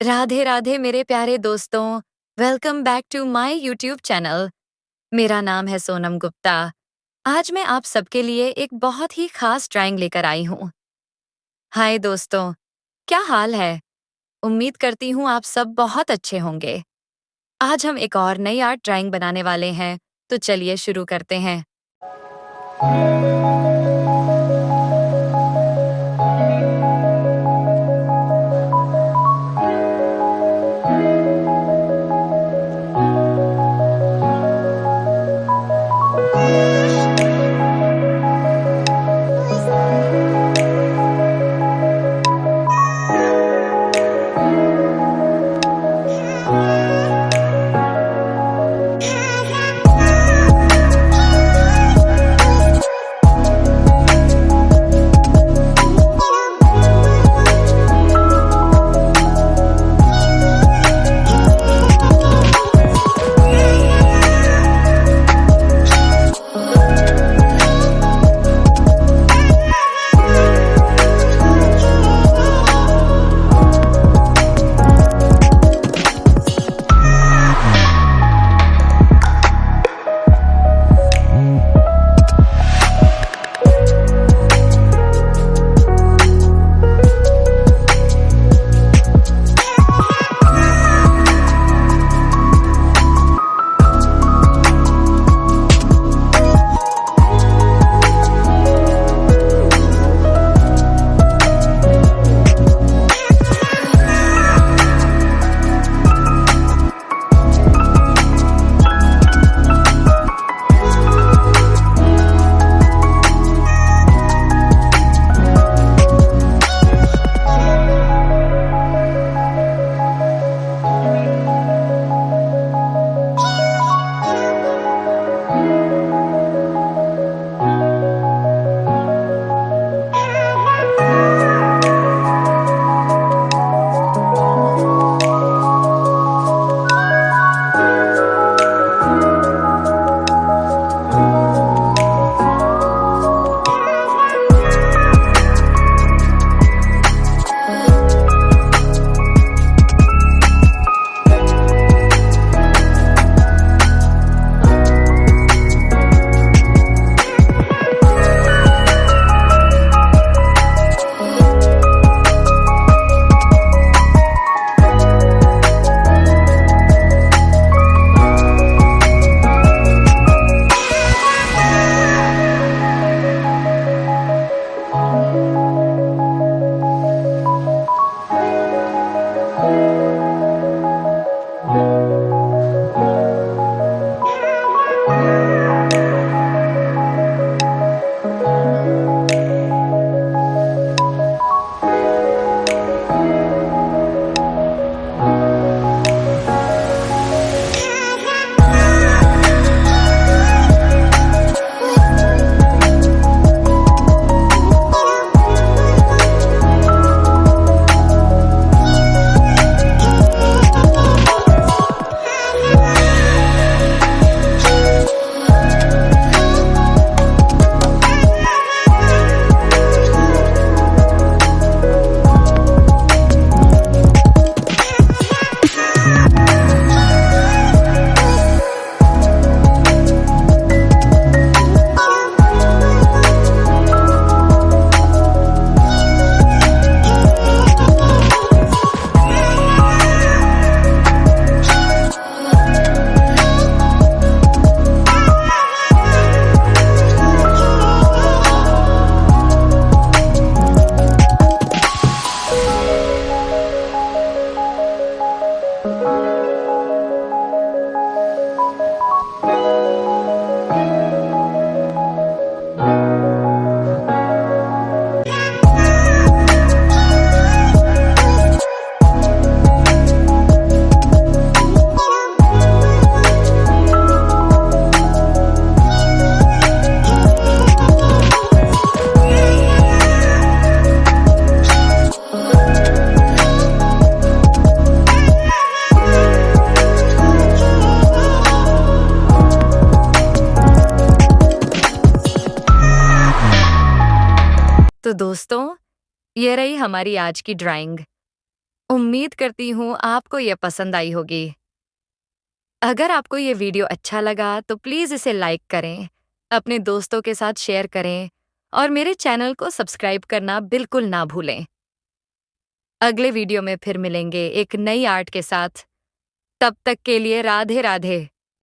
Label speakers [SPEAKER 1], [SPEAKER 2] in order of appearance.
[SPEAKER 1] राधे राधे मेरे प्यारे दोस्तों। Welcome back to my YouTube channel. मेरा नाम है सोनम गुप्ता। आज मैं आप सबके लिए एक बहुत ही खास ड्राइंग लेकर आई हूँ। हाय दोस्तों, क्या हाल है? उम्मीद करती हूँ आप सब बहुत अच्छे होंगे। आज हम एक और नई आर्ट ड्राइंग बनाने वाले हैं, तो चलिए शुरू करते हैं। तो दोस्तों, ये रही हमारी आज की ड्राइंग। उम्मीद करती हूँ आपको ये पसंद आई होगी। अगर आपको ये वीडियो अच्छा लगा तो प्लीज़ इसे लाइक करें, अपने दोस्तों के साथ शेयर करें और मेरे चैनल को सब्सक्राइब करना बिल्कुल ना भूलें। अगले वीडियो में फिर मिलेंगे एक नई आर्ट के साथ। तब तक के लिए राधे राधे।